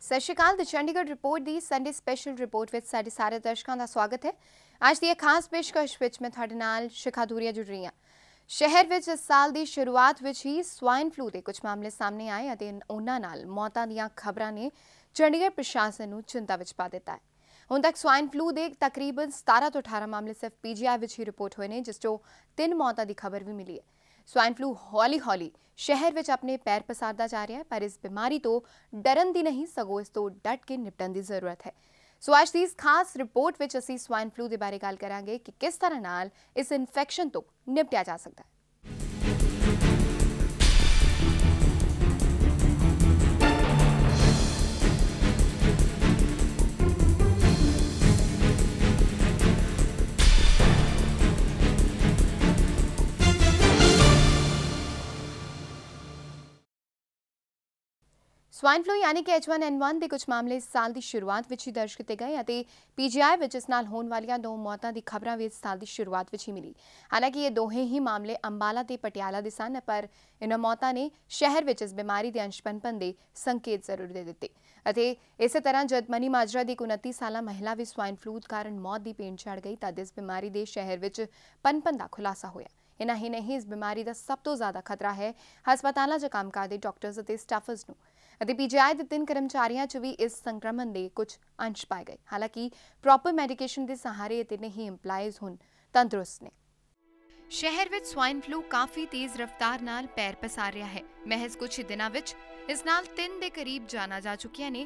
ਸਤਿ ਸ਼੍ਰੀ ਅਕਾਲ। ਚੰਡੀਗੜ੍ਹ ਰਿਪੋਰਟ ਦੀ Sunday special report ਵਿੱਚ ਸਾਡੇ ਸਾਰੇ ਦਰਸ਼ਕਾਂ ਦਾ ਸਵਾਗਤ ਹੈ। ਅੱਜ ਦੀ ਖਾਸ ਪੇਸ਼ਕਸ਼ ਵਿੱਚ ਮੈਂ ਤੁਹਾਡੇ ਨਾਲ ਸ਼ਿਖਾ ਦੂਰੀਆ ਜੁੜ ਰਹੀ ਹਾਂ। ਸ਼ਹਿਰ ਵਿੱਚ ਇਸ ਸਾਲ ਦੀ ਸ਼ੁਰੂਆਤ ਵਿੱਚ ਹੀ ਸਵਾਈਨ ਫਲੂ ਦੇ ਕੁਝ ਮਾਮਲੇ ਸਾਹਮਣੇ ਆਏ ਅਤੇ ਉਹਨਾਂ ਨਾਲ ਮੌਤਾਂ ਦੀਆਂ ਖਬਰਾਂ ਨੇ ਚੰਡੀਗੜ੍ਹ ਪ੍ਰਸ਼ਾਸਨ ਨੂੰ ਚਿੰਤਾ ਵਿੱਚ ਪਾ ਦਿੱਤਾ ਹੈ। ਹੁਣ ਤੱਕ ਸਵਾਈਨ ਫਲੂ ਦੇ ਤਕਰੀਬਨ 17 ਤੋਂ 18 ਮਾਮਲੇ ਸਿਰਫ ਪੀਜੀਆਈ ਵਿੱਚ ਹੀ ਰਿਪੋਰਟ ਹੋਏ ਨੇ, ਜਿਸ ਤੋਂ 3 ਮੌਤਾਂ ਦੀ ਖਬਰ ਵੀ ਮਿਲੀ ਹੈ। ਸਵਾਈਨ ਫਲੂ ਹੌਲੀ-ਹੌਲੀ ਸ਼ਹਿਰ ਵਿੱਚ ਆਪਣੇ ਪੈਰ ਪਸਾਰਦਾ ਜਾ ਰਿਹਾ ਹੈ, ਪਰ ਇਸ ਬਿਮਾਰੀ ਤੋਂ ਡਰਨ ਦੀ ਨਹੀਂ ਸਗੋਂ ਇਸ ਤੋਂ ਡਟ ਕੇ ਨਿਪਟਣ ਦੀ ਜ਼ਰੂਰਤ ਹੈ। ਸੋ ਅੱਜ ਦੀ ਇਸ ਖਾਸ ਰਿਪੋਰਟ ਵਿੱਚ ਅਸੀਂ ਸਵਾਈਨ ਫਲੂ ਦੇ ਬਾਰੇ ਗੱਲ ਕਰਾਂਗੇ ਕਿ ਕਿਸ ਤਰ੍ਹਾਂ ਨਾਲ ਇਸ ਇਨਫੈਕਸ਼ਨ ਤੋਂ ਨਿਪਟਿਆ ਜਾ ਸਕਦਾ ਹੈ। ਸਵਾਈਨ ਫਲੂ यानी कि H1N1 ਦੇ ਕੁਝ ਮਾਮਲੇ ਇਸ ਸਾਲ ਦੀ ਸ਼ੁਰੂਆਤ ਵਿੱਚ ਹੀ ਦਰਜ ਕੀਤੇ ਗਏ ਅਤੇ ਪੀਜੀਆਈ ਵਿੱਚ ਇਸ ਨਾਲ ਹੋਣ ਵਾਲੀਆਂ 2 ਮੌਤਾਂ ਦੀ ਖਬਰਾਂ ਵੀ ਇਸ ਸਾਲ ਦੀ ਸ਼ੁਰੂਆਤ ਵਿੱਚ ਹੀ ਮਿਲੀ। ਹਾਲਾਂਕਿ ਇਹ ਦੋਹੇ ਹੀ ਮਾਮਲੇ ਅੰਬਾਲਾ ਤੇ ਪਟਿਆਲਾ ਦੇ ਸਨ, ਪਰ ਇਹਨਾਂ ਮੌਤਾਂ ਨੇ ਸ਼ਹਿਰ ਵਿੱਚ ਇਸ ਬਿਮਾਰੀ ਦੇ ਅੰਸ਼ ਪਨਪਨ ਦੇ ਸੰਕੇਤ ਜ਼ਰੂਰ ਦੇ ਦਿੱਤੇ। ਅਤੇ ਇਸੇ ਤਰ੍ਹਾਂ ਜਦ ਮਨੀ ਮਾਜਰਾ ਦੀ 29 ਸਾਲਾ ਮਹਿਲਾ ਵੀ ਸਵਾਈਨ ਫਲੂ ਕਾਰਨ ਮੌਤ ਦੀ ਭੇਂਟ ਚੜ੍ਹ ਗਈ ਤਦ ਇਸ ਬਿਮਾਰੀ ਦੇ ਸ਼ਹਿਰ ਵਿੱਚ ਪਨਪਨ ਦਾ ਖੁਲਾਸਾ ਹੋਇਆ। ਇਨਾ ਹੀ ਨਹੀਂ, ਇਸ ਬਿਮਾਰੀ ਦਾ ਸਭ ਤੋਂ ਜ਼ਿਆਦਾ ਖਤਰਾ ਹੈ ਹਸਪਤਾਲਾਂ 'ਚ ਕੰਮ ਕਰਦੇ ਡਾਕਟਰਸ ਅਤੇ ਸਟਾਫਰਸ ਨੂੰ। ਅਤੇ ਪੀਜੀਆਈ ਦੇ 3 ਕਰਮਚਾਰੀਆਂ 'ਚ ਵੀ ਇਸ ਸੰਕਰਮਣ ਦੇ ਕੁਝ ਅੰਸ਼ ਪਾਏ ਗਏ। ਹਾਲਾਂਕਿ ਪ੍ਰੋਪਰ ਮੈਡੀਕੇਸ਼ਨ ਦੇ ਸਹਾਰੇ ਅਤੇ ਨਹੀਂ ਇੰਪਲਾਈਜ਼ ਹੁਣ ਤੰਦਰੁਸਤ ਨੇ। ਸ਼ਹਿਰ ਵਿੱਚ ਸਵਾਈਨ ਫਲੂ ਕਾਫੀ ਤੇਜ਼ ਰਫ਼ਤਾਰ ਨਾਲ ਪੈਰ ਪਸਾਰ ਰਿਹਾ ਹੈ। ਮਹਿਜ਼ ਕੁਝ ਦਿਨਾਂ ਵਿੱਚ ਇਸ ਨਾਲ 3 ਦੇ ਕਰੀਬ ਜਾਨਾਂ ਜਾ ਚੁੱਕੀਆਂ ਨੇ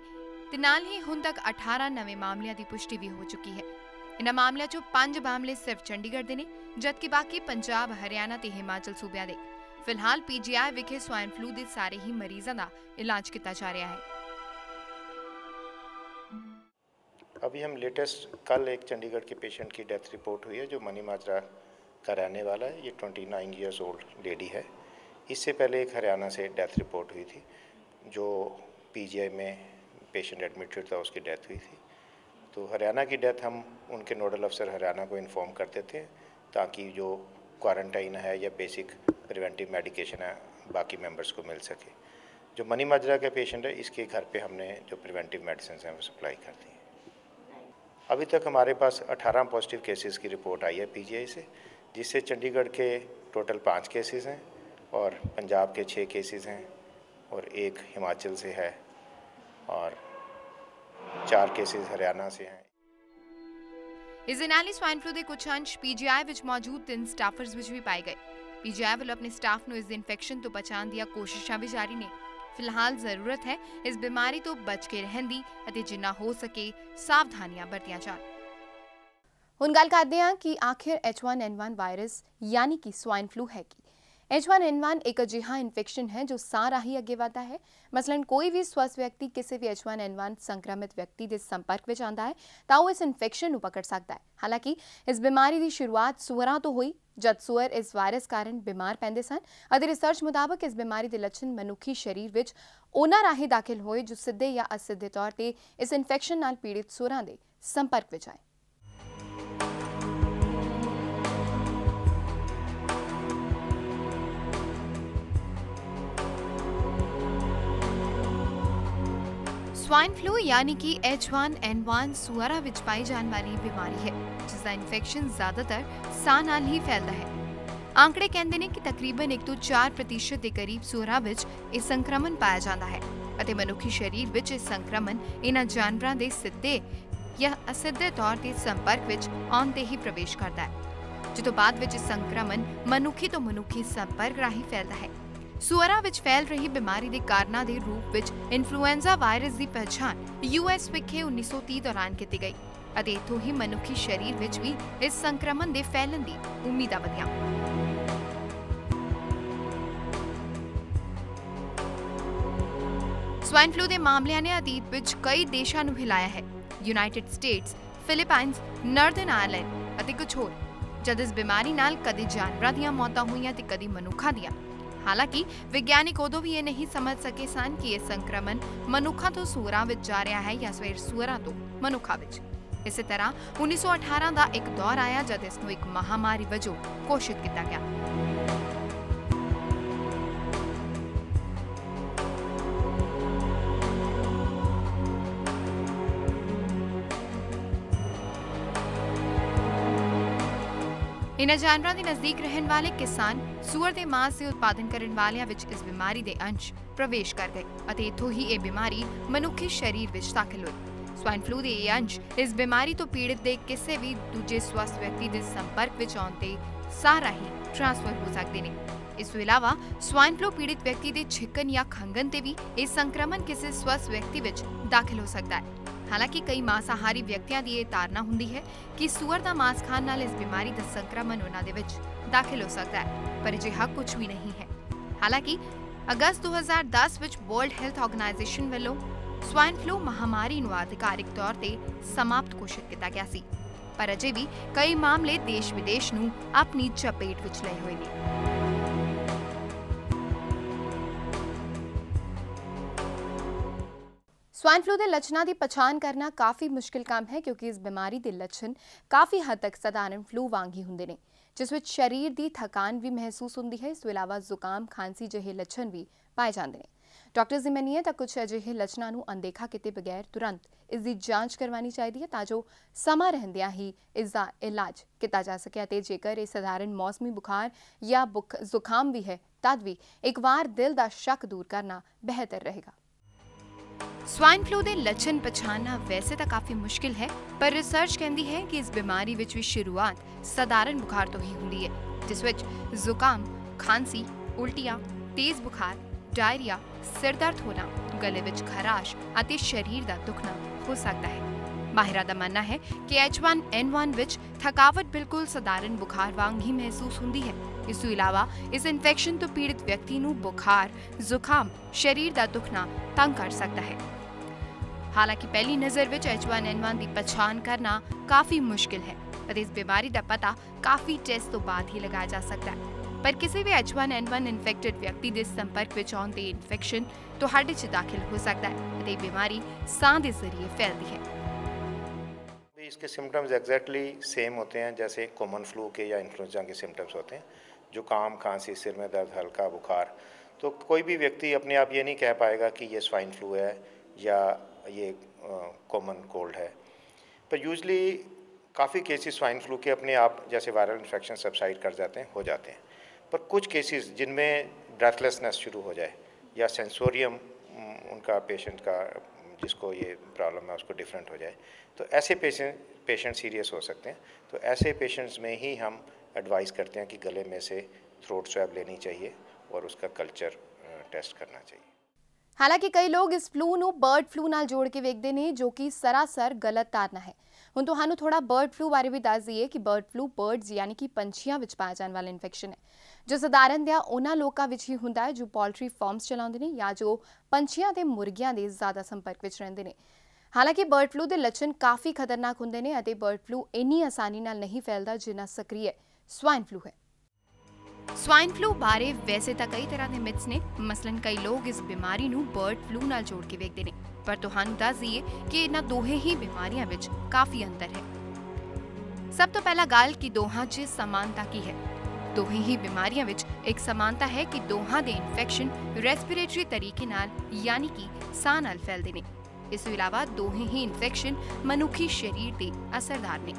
ਤੇ ਨਾਲ ਹੀ ਹੁਣ ਤੱਕ 18 ਨਵੇਂ ਮਾਮਲਿਆਂ ਦੀ ਪੁਸ਼ਟੀ ਵੀ ਹੋ ਚੁੱਕੀ ਹੈ। ਇਨ੍ਹਾਂ ਮਾਮਲਿਆਂ 'ਚੋਂ 5 ਮਾਮਲੇ ਸਿਰਫ ਚੰਡੀਗੜ੍ਹ ਦੇ ਨੇ, ਜਦਕਿ ਬਾਕੀ ਪੰਜਾਬ, ਹਰਿਆਣਾ ਤੇ ਹਿਮਾਚਲ ਸੂਬਿਆਂ ਦੇ। फिलहाल पीजीआई विखे स्वाइन फ्लू के सारे ही मरीजों का इलाज किया जा रहा है। अभी हम लेटेस्ट कल एक चंडीगढ़ के पेशेंट की डेथ रिपोर्ट हुई है जो मनी माजरा का रहने वाला है। ये 29 ईयर्स ओल्ड लेडी है। इससे पहले एक हरियाणा से डेथ रिपोर्ट हुई थी जो पीजीआई में पेशेंट एडमिटेड था, उसकी डेथ हुई थी। तो हरियाणा की डेथ हम उनके नोडल अफसर हरियाणा को इन्फॉर्म करते थे ताकि जो क्वारंटाइन है या बेसिक प्रिवेंटिव मेडिकेशन है बाकी मेंबर्स को मिल सके। जो मनी माजरा का पेशेंट है इसके घर पे हमने जो प्रिवेंटिव मेडिसिन हैं वो सप्लाई कर दी है। अभी तक हमारे पास 18 पॉजिटिव केसेस की रिपोर्ट आई है पीजीआई से, जिससे चंडीगढ़ के टोटल 5 केसेस हैं और पंजाब के 6 केसेस हैं और 1 हिमाचल से है और 4 केसेस हरियाणा से हैं। इस दे नाल ही स्वाइन फ्लू के कुछ अंश पीजीआई विच मौजूद 3 स्टाफर्स विच भी पाए गए। पीजीआई वालों अपने स्टाफ नूं इस इन्फेक्शन तो बचाने दी कोशिशां भी जारी ने। फिलहाल जरूरत है इस बीमारी तो बच के रहन दी अते जिन्ना हो सके सावधानियां बरतियां जाण। हुण गल करदे हां कि आखिर H1N1 वायरस यानी कि स्वाइन फ्लू है कि H1N1 एक अजिहा इन्फेक्शन है जो साह राही अगे वधदा है। मसलन कोई भी स्वस्थ व्यक्ति किसी भी H1N1 संक्रमित व्यक्ति के संपर्क में आंदा है तो वह इस इन्फेक्शन को पकड़ सकता है। हालांकि इस बीमारी की शुरुआत सूअरां तो हुई जद सूअर इस वायरस कारण बीमार पैंदे सन और रिसर्च मुताबक इस बीमारी के लक्षण मनुखी शरीर विच उन्हां राही दाखिल होए जो सीधे या असिधे तौर पर इस इन्फेक्शन नाल पीड़ित सूअरां के संपर्क में आए। स्वाइन फ्लू यानी कि H1N1 सूअरां विच पाई जाने वाली बीमारी है जिसका इन्फेक्शन ज्यादातर साह नाल ही फैलता है। आंकड़े कहते हैं कि तकरीबन 1 ਤੋਂ 4% के करीब सूअरां विच इस संक्रमण पाया जाता है ਅਤੇ मनुखी शरीर विच इस संक्रमण इन्हां जानवरां दे सिद्धे या असिधे तौर ते संपर्क विच आउण ते ही प्रवेश करता है, जिस तों बाद विच इस संक्रमण मनुखी तो मनुखी संपर्क राही फैलता है। सूअरां विच फैल रही बीमारी के कारणों के रूप में इन्फ्लूएंजा वायरस की पहचान US विखे 1930 दौरान की गई और इत्थों ही मनुखी शरीर विच भी इस संक्रमण के फैलन की उम्मीदां वधियां। स्वाइन फ्लू के मामलों ने अतीत विच कई देशों को हिलाया है। United states, Philippines, northern Ireland और कुछ होर। जद इस बीमारी नाल कदी जानवरां दीयां मौतां होईयां ते कदी मनुखां दीयां। हालांकि विज्ञानिक उदों भी ये नहीं समझ सके सन कि यह संक्रमण मनुखा तो सूअरां विच जा रहा है या फिर सूअरां तो मनुखा विच। इसी तरह 1918 का एक दौर आया जब इसनूं एक महामारी वजों घोषित किया गया। ਇਨ੍ਹਾਂ ਜਾਨਵਰਾਂ ਦੇ ਨਜ਼ਦੀਕ ਰਹਿਣ ਵਾਲੇ ਕਿਸਾਨ ਸੂਅਰ ਦੇ ਮਾਂਸ ਦੇ ਉਤਪਾਦਨ ਕਰਨ ਵਾਲਿਆਂ ਵਿੱਚ ਇਸ ਬਿਮਾਰੀ ਦੇ ਅੰਸ਼ ਪ੍ਰਵੇਸ਼ ਕਰ ਗਏ ਅਤੇ ਇੱਥੋਂ ਹੀ ਇਹ ਬਿਮਾਰੀ ਮਨੁੱਖੀ ਸਰੀਰ ਵਿੱਚ ਦਾਖਲ ਹੋਈ। ਸਵਾਈਨ ਫਲੂ ਦੇ ਇਹ ਅੰਸ਼ ਇਸ ਬਿਮਾਰੀ ਤੋਂ ਪੀੜਤ ਦੇ ਕਿਸੇ ਵੀ ਦੂਜੇ ਸਵਸਥ ਵਿਅਕਤੀ ਦੇ ਸੰਪਰਕ ਵਿੱਚ ਆਉਣ ਤੇ ਸਾਹ ਰਾਹੀਂ ਟ੍ਰਾਂਸਫਰ ਹੋ ਸਕਦੇ ਨੇ। ਇਸ ਤੋਂ ਇਲਾਵਾ ਸਵਾਈਨ ਫਲੂ ਪੀੜਤ ਵਿਅਕਤੀ ਦੇ ਛਿੱਕਣ ਜਾਂ ਖੰਘਣ ਤੇ ਵੀ ਇਹ ਸੰਕਰਮਣ ਕਿਸੇ ਸਵਸਥ ਵਿਅਕਤੀ ਵਿੱਚ ਦਾਖਲ ਹੋ ਸਕਦਾ ਹੈ। ਹਾਲਾਂਕਿ ਕਈ ਮਾਸਾਹਾਰੀ ਵਿਅਕਤੀਆਂ ਦੀ ਇਹ ਧਾਰਨਾ ਹੁੰਦੀ ਹੈ ਕਿ ਸੂਅਰ ਦਾ ਮਾंस ਖਾਣ ਨਾਲ ਇਸ ਬਿਮਾਰੀ ਦਾ ਸੰਕਰਮਣ ਉਹਨਾਂ ਦੇ ਵਿੱਚ ਦਾਖਲ ਹੋ ਸਕਦਾ ਹੈ, ਪਰ ਅਜਿਹਾ ਕੁਝ ਵੀ ਨਹੀਂ ਹੈ। ਹਾਲਾਂਕਿ ਅਗਸਤ 2010 ਵਿੱਚ ਵਰਲਡ ਹੈਲਥ ਆਰਗੇਨਾਈਜੇਸ਼ਨ ਵੱਲੋਂ ਸਵਾਈਨ ਫਲੂ ਮਹਾਮਾਰੀ ਨੂੰ ਆਧਿਕਾਰਿਕ ਤੌਰ ਤੇ ਸਮਾਪਤ ਘੋਸ਼ਿਤ ਕੀਤਾ ਗਿਆ ਸੀ, ਪਰ ਅਜੇ ਵੀ ਕਈ ਮਾਮਲੇ ਦੇਸ਼ ਵਿਦੇਸ਼ ਨੂੰ ਆਪਣੀ ਚਪੇਟ ਵਿੱਚ ਲਏ ਹੋਏ ਨੇ। ਸਵਾਈਨ ਫਲੂ ਦੇ ਲੱਛਣਾਂ ਦੀ ਪਛਾਣ ਕਰਨਾ ਕਾਫੀ ਮੁਸ਼ਕਿਲ ਕੰਮ ਹੈ, ਕਿਉਂਕਿ ਇਸ ਬਿਮਾਰੀ ਦੇ ਲੱਛਣ ਕਾਫੀ ਹੱਦ ਤੱਕ ਸਧਾਰਨ ਫਲੂ ਵਾਂਗ ਹੀ ਹੁੰਦੇ ਨੇ, ਜਿਸ ਵਿੱਚ ਸਰੀਰ ਦੀ ਥਕਾਨ ਵੀ ਮਹਿਸੂਸ ਹੁੰਦੀ ਹੈ। ਇਸ ਤੋਂ ਇਲਾਵਾ ਜ਼ੁਕਾਮ, ਖਾਂਸੀ ਜਿਹੇ ਲੱਛਣ ਵੀ ਪਾਏ ਜਾਂਦੇ ਨੇ। ਡਾਕਟਰਸ ਦੀ ਮੰਨੀਏ ਤਾਂ ਕੁਝ ਅਜਿਹੇ ਲੱਛਣਾਂ ਨੂੰ ਅਣਦੇਖਾ ਕੀਤੇ ਬਗੈਰ ਤੁਰੰਤ ਇਸ ਦੀ ਜਾਂਚ ਕਰਵਾਉਣੀ ਚਾਹੀਦੀ ਹੈ, ਤਾਂ ਜੋ ਸਮਾਂ ਰਹਿੰਦਿਆਂ ਹੀ ਇਸ ਦਾ ਇਲਾਜ ਕੀਤਾ ਜਾ ਸਕੇ ਅਤੇ ਜੇਕਰ ਇਹ ਸਧਾਰਨ ਮੌਸਮੀ ਬੁਖਾਰ ਜਾਂ ਜ਼ੁਕਾਮ ਵੀ ਹੈ ਤਦ ਵੀ ਇੱਕ ਵਾਰ ਦਿਲ ਦਾ ਸ਼ੱਕ ਦੂਰ ਕਰਨਾ ਬਿਹਤਰ ਰਹੇਗਾ। ਸਵਾਈਨ ਫਲੂ ਦੇ ਲੱਛਣ ਪਛਾਣਨਾ ਵੈਸੇ ਤਾਂ ਕਾਫੀ ਮੁਸ਼ਕਿਲ ਹੈ, ਪਰ ਰਿਸਰਚ ਕਹਿੰਦੀ ਹੈ ਕਿ ਇਸ ਬਿਮਾਰੀ ਵਿੱਚ ਵੀ ਸ਼ੁਰੂਆਤ ਸਧਾਰਨ ਬੁਖਾਰ ਤੋਂ ਹੀ ਹੁੰਦੀ ਹੈ, ਜਿਸ ਵਿੱਚ ਜ਼ੁਕਾਮ, ਖਾਂਸੀ, ਉਲਟੀਆਂ, ਤੇਜ਼ ਬੁਖਾਰ, ਡਾਇਰੀਆ, ਸਿਰ ਦਰਦ ਹੋਣਾ, ਗਲੇ ਵਿੱਚ ਖਰਾਸ਼ ਅਤੇ ਸਰੀਰ ਦਾ ਦੁਖਣਾ ਹੋ ਸਕਦਾ ਹੈ। ਮਾਹਿਰਾਂ ਦਾ ਮੰਨਣਾ ਹੈ ਕਿ H1N1 ਵਿੱਚ ਥਕਾਵਟ ਬਿਲਕੁਲ ਸਧਾਰਨ ਬੁਖਾਰ ਵਾਂਗ ਹੀ ਮਹਿਸੂਸ ਹੁੰਦੀ ਹੈ। ਇਸ ਤੋਂ ਇਲਾਵਾ ਇਸ ਇਨਫੈਕਸ਼ਨ ਤੋਂ ਪੀੜਤ ਵਿਅਕਤੀ ਨੂੰ ਬੁਖਾਰ, ਜ਼ੁਕਾਮ, ਸਰੀਰ ਦਾ ਦੁਖਣਾ ਤੰਗ ਕਰ ਸਕਦਾ ਹੈ। ਹਾਲਾਂਕਿ ਪਹਿਲੀ ਨਜ਼ਰ ਵਿੱਚ H1N1 ਦੀ ਪਛਾਣ ਕਰਨਾ ਕਾਫੀ ਮੁਸ਼ਕਿਲ ਹੈ ਅਤੇ ਇਸ ਬਿਮਾਰੀ ਦਾ ਪਤਾ ਕਾਫੀ ਟੈਸਟ ਤੋਂ ਬਾਅਦ ਹੀ ਲਗਾਇਆ ਜਾ ਸਕਦਾ ਹੈ, ਪਰ ਕਿਸੇ ਵੀ H1N1 ਇਨਫੈਕਟਡ ਵਿਅਕਤੀ ਦੇ ਸੰਪਰਕ ਵਿੱਚ ਆਉਣ ਤੇ ਇਨਫੈਕਸ਼ਨ ਤੁਹਾਡੇ 'ਚ ਦਾਖਲ ਹੋ ਸਕਦਾ ਹੈ ਅਤੇ ਇਹ ਬਿਮਾਰੀ ਸਾਹ ਦੇ ਜ਼ਰੀਏ फैलती है। इसके सिम्टम्स एग्जैक्टली सेम होते हैं जैसे कॉमन फ्लू के या इन्फ्लुएंजा के सिम्टम्स होते हैं, जुकाम, खांसी, सिर में दर्द, हल्का बुखार। तो कोई भी व्यक्ति अपने आप ये नहीं कह पाएगा कि ये स्वाइन फ्लू है या ये कॉमन कोल्ड है, पर यूजली काफ़ी केसेस स्वाइन फ्लू के अपने आप जैसे वायरल इन्फेक्शन सबसाइड कर जाते हैं, हो जाते हैं, पर कुछ केसेस जिनमें ब्रेथलेसनेस शुरू हो जाए या सेंसोरियम उनका पेशेंट का जिसको ये प्रॉब्लम है उसको डिफरेंट हो जाए, तो ऐसे पेशेंट सीरियस हो सकते हैं। तो ऐसे पेशेंट्स में ही हम एडवाइस करते हैं कि गले में से थ्रोट स्वैब लेनी चाहिए और उसका कल्चर टेस्ट करना चाहिए। ਹਾਲਾਂਕਿ ਕਈ ਲੋਕ ਇਸ ਫਲੂ ਨੂੰ ਬਰਡ ਫਲੂ ਨਾਲ ਜੋੜ ਕੇ ਵੇਖਦੇ ਨੇ, ਜੋ ਕਿ ਸਰਾਸਰ ਗਲਤ ਧਾਰਨਾ ਹੈ। ਹੁਣ ਤੁਹਾਨੂੰ ਥੋੜਾ ਬਰਡ ਫਲੂ ਬਾਰੇ ਵੀ ਦੱਸ ਦਈਏ ਕਿ ਬਰਡ ਫਲੂ ਬਰਡਸ ਯਾਨੀ ਕਿ ਪੰਛੀਆਂ ਵਿੱਚ ਪਾਇਆ ਜਾਣ ਵਾਲਾ ਇਨਫੈਕਸ਼ਨ ਹੈ, ਜੋ ਸਧਾਰਨ ਦਿਆਂ ਉਹਨਾਂ ਲੋਕਾਂ ਵਿੱਚ ਹੀ ਹੁੰਦਾ ਹੈ ਜੋ ਪੋਲਟਰੀ ਫਾਰਮਸ ਚਲਾਉਂਦੇ ਨੇ ਜਾਂ ਜੋ ਪੰਛੀਆਂ ਤੇ ਮੁਰਗੀਆਂ ਦੇ ਜ਼ਿਆਦਾ ਸੰਪਰਕ ਵਿੱਚ ਰਹਿੰਦੇ ਨੇ। ਹਾਲਾਂਕਿ ਬਰਡ ਫਲੂ ਦੇ ਲੱਛਣ ਕਾਫੀ ਖਤਰਨਾਕ ਹੁੰਦੇ ਨੇ ਅਤੇ ਬਰਡ ਫਲੂ ਇੰਨੀ ਆਸਾਨੀ ਨਾਲ ਨਹੀਂ ਫੈਲਦਾ ਜਿੰਨਾ ਸਕਰੀਏ ਸਵਾਈਨ ਫਲੂ ਹੈ। ਸਵਾਈਨ ਫਲੂ ਬਾਰੇ ਵੈਸੇ ਤਾਂ ਕਈ ਤਰ੍ਹਾਂ ਦੇ ਮਿਥਸ ਨੇ, ਮਸਲਨ ਕਈ ਲੋਕ ਇਸ ਬਿਮਾਰੀ ਨੂੰ ਬਰਡ ਫਲੂ ਨਾਲ ਜੋੜ ਕੇ ਵੇਖਦੇ ਨੇ, ਪਰ ਤੁਹਾਨੂੰ ਦੱਸ ਦਈਏ ਕਿ ਇਹਨਾਂ ਦੋਹੇ ਹੀ ਬਿਮਾਰੀਆਂ ਵਿੱਚ ਕਾਫੀ ਅੰਤਰ ਹੈ। ਸਭ ਤੋਂ ਪਹਿਲਾਂ ਗੱਲ ਕਿ ਦੋਹਾਂ 'ਚ ਸਮਾਨਤਾ ਕੀ ਹੈ। ਦੋਹੇ ਹੀ ਬਿਮਾਰੀਆਂ ਵਿੱਚ ਇੱਕ ਸਮਾਨਤਾ ਹੈ ਕਿ ਦੋਹਾਂ ਦੇ ਇਨਫੈਕਸ਼ਨ ਰੈਸਪੀਰੇਟਰੀ ਤਰੀਕੇ ਨਾਲ ਯਾਨੀ ਕਿ ਸਾਹ ਨਾਲ ਫੈਲਦੇ ਨੇ। ਇਸ ਤੋਂ ਇਲਾਵਾ ਦੋਹੇ ਹੀ ਇਨਫੈਕਸ਼ਨ ਮਨੁੱਖੀ ਸਰੀਰ ਤੇ ਅਸਰਦਾਰ ਨੇ।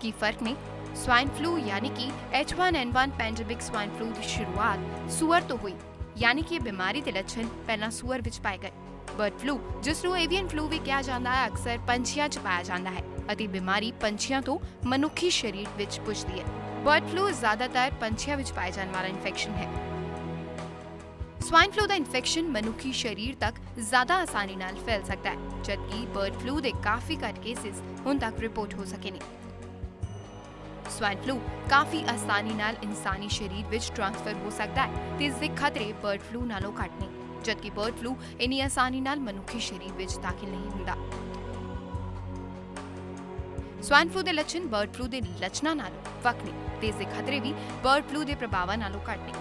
ਕੀ ਫਰਕ ਨੇ? ਸਵਾਈਨ ਫਲੂ ਯਾਨੀ ਕਿ H1N1 ਪੈਂਡੇਮਿਕ ਸਵਾਈਨ ਫਲੂ ਦੀ ਸ਼ੁਰੂਆਤ ਸੂਅਰ ਤੋਂ ਹੋਈ, ਯਾਨੀ ਕਿ ਇਹ ਬਿਮਾਰੀ ਦੇ ਲੱਛਣ ਪਹਿਲਾਂ ਸੂਅਰ ਵਿੱਚ ਪਾਏ ਗਏ। ਬਰਡ ਫਲੂ, ਜਿਸ ਨੂੰ ਏਵੀਅਨ ਫਲੂ ਵੀ ਕਿਹਾ ਜਾਂਦਾ ਹੈ, ਅਕਸਰ ਪੰਛੀਆਂ 'ਚ ਪਾਇਆ ਜਾਂਦਾ ਹੈ ਅਤੇ ਬਿਮਾਰੀ ਪੰਛੀਆਂ ਤੋਂ ਮਨੁੱਖੀ ਸਰੀਰ ਵਿੱਚ ਪੁੱਜਦੀ ਹੈ। ਬਰਡ ਫਲੂ ਜ਼ਿਆਦਾਤਰ ਪੰਛੀਆਂ ਵਿੱਚ ਪਾਇਆ ਜਾਣ ਵਾਲਾ ਇਨਫੈਕਸ਼ਨ ਹੈ। ਸਵਾਈਨ ਫਲੂ ਦਾ ਇਨਫੈਕਸ਼ਨ ਮਨੁੱਖੀ ਸਰੀਰ ਤੱਕ ਜ਼ਿਆਦਾ ਆਸਾਨੀ ਨਾਲ ਫੈਲ ਸਕਦਾ ਹੈ, ਜਦਕਿ ਬਰਡ ਫਲੂ ਦੇ ਕਾਫੀ ਘੱਟ ਕੇਸਿਸ ਹੁਣ ਤੱਕ ਰਿਪੋਰਟ ਹੋ ਸਕੇ ਨੇ। ਸਵਾਈਨ ਫਲੂ ਕਾਫੀ ਆਸਾਨੀ ਨਾਲ ਇਨਸਾਨੀ ਸਰੀਰ ਵਿੱਚ ਟ੍ਰਾਂਸਫਰ ਹੋ ਸਕਦਾ ਹੈ ਤੇ ਇਸ ਦੇ ਖਤਰੇ ਬਰਡ ਫਲੂ ਨਾਲੋਂ ਘੱਟ ਨੇ, ਜਦਕਿ ਬਰਡ ਫਲੂ ਇੰਨੀ ਆਸਾਨੀ ਨਾਲ ਮਨੁੱਖੀ ਸਰੀਰ ਵਿੱਚ ਦਾਖਲ ਨਹੀਂ ਹੁੰਦਾ। ਸਵਾਈਨ ਫਲੂ ਦੇ ਲੱਛਣ ਬਰਡ ਫਲੂ ਦੇ ਲੱਛਣਾਂ ਨਾਲੋਂ ਵੱਖ ਨੇ ਤੇ ਇਸ ਦੇ ਖਤਰੇ ਵੀ ਬਰਡ ਫਲੂ ਦੇ ਪ੍ਰਭਾਵਾਂ ਨਾਲੋਂ ਘੱਟ ਨੇ।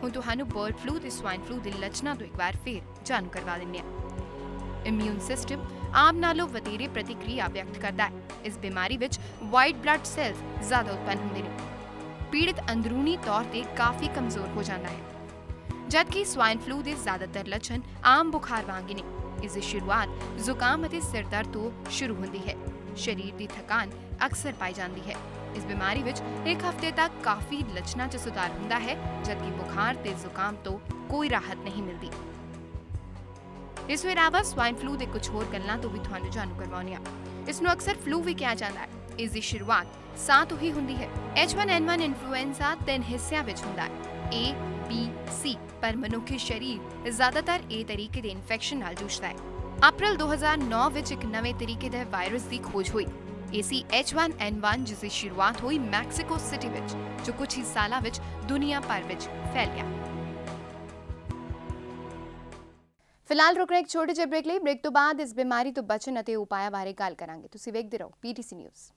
ਹੁਣ ਤੁਹਾਨੂੰ ਬਰਡ ਫਲੂ ਤੇ ਸਵਾਈਨ ਫਲੂ ਦੇ ਲੱਛਣਾਂ ਤੋਂ ਇੱਕ ਵਾਰ ਫੇਰ ਜਾਣੂ ਕਰਵਾ ਦਿੰਦੇ ਹਾਂ। ਇਮਿਊਨ ਸਿਸਟਮ ਆਮ ਨਾਲੋਂ ਵਧੇਰੇ ਪ੍ਰਤੀਕਿਰਿਆ ਵਿਅਕਤ ਕਰਦਾ ਹੈ। ਇਸ ਬਿਮਾਰੀ ਵਿੱਚ ਵਾਈਟ ਬਲੱਡ ਸੈਲਸ ਜ਼ਿਆਦਾ ਉਤਪੰਨ ਹੁੰਦੇ ਨੇ। ਪੀੜਤ ਅੰਦਰੂਨੀ ਤੌਰ ਤੇ ਕਾਫੀ ਕਮਜ਼ੋਰ ਹੋ ਜਾਂਦਾ ਹੈ, ਜਦਕਿ ਸਵਾਈਨ ਫਲੂ ਦੇ ਜ਼ਿਆਦਾਤਰ ਲੱਛਣ ਆਮ ਬੁਖਾਰ ਵਾਂਗ ਨੇ। ਇਸ ਦੀ ਸ਼ੁਰੂਆਤ ਜ਼ੁਕਾਮ ਅਤੇ ਸਿਰ ਦਰਦ ਤੋਂ ਸ਼ੁਰੂ ਹੁੰਦੀ ਹੈ। शरीर की थकान अक्सर पाई जाती है। इस बीमारी विच एक हफ्ते तक काफी लक्षणों च सुधार हुंदा है, जबकि बुखार ते जुकाम तो कोई राहत नहीं मिलती। इस ਤੋਂ ਇਲਾਵਾ ਸਵਾਈਨ ਫਲੂ ਦੇ ਕੁਝ ਹੋਰ ਗੱਲਾਂ ਤੋਂ ਵੀ ਤੁਹਾਨੂੰ ਜਾਣੂ ਕਰਵਾਉਂਦੇ ਹਾਂ। ਇਸ ਨੂੰ ਅਕਸਰ ਫਲੂ ਵੀ ਕਿਹਾ ਜਾਂਦਾ ਹੈ। ਇਸ ਦੀ ਸ਼ੁਰੂਆਤ ਸਾਹ ਤੋਂ ਹੀ ਹੁੰਦੀ ਹੈ। H1N1 ਇਨਫਲੂਐਂਜ਼ਾ 3 ਹਿੱਸਿਆਂ ਵਿੱਚ ਹੁੰਦਾ ਹੈ, A, B, C, ਪਰ ਮਨੁੱਖੀ ਸਰੀਰ ਜ਼ਿਆਦਾਤਰ A ਤਰੀਕੇ ਦੇ ਇਨਫੈਕਸ਼ਨ ਨਾਲ ਜੂਝਦਾ ਹੈ। ਅਪ੍ਰੈਲ 2009 ਵਿੱਚ ਇੱਕ ਨਵੇਂ ਤਰੀਕੇ ਦੇ ਵਾਇਰਸ ਦੀ ਖੋਜ ਹੋਈ। ਇਹ ਸੀ H1N1, ਜਿਸ ਦੀ ਸ਼ੁਰੂਆਤ ਹੋਈ ਮੈਕਸੀਕੋ ਸਿਟੀ ਵਿੱਚ, ਜੋ ਕੁਝ ਹੀ ਸਾਲਾਂ ਵਿੱਚ ਦੁਨੀਆ ਭਰ ਵਿੱਚ ਫੈਲ ਗਿਆ। ਫਿਲਹਾਲ ਰੁਕਣਾ ਇੱਕ ਛੋਟੇ ਜਿਹੇ ਬ੍ਰੇਕ ਲਈ। ਬ੍ਰੇਕ ਤੋਂ ਬਾਅਦ ਇਸ ਬਿਮਾਰੀ ਤੋਂ ਬਚਣ ਅਤੇ ਉਪਾਅ ਬਾਰੇ ਗੱਲ ਕਰਾਂਗੇ। ਤੁਸੀਂ ਵੇਖਦੇ ਰਹੋ PTC ਨਿਊਜ਼।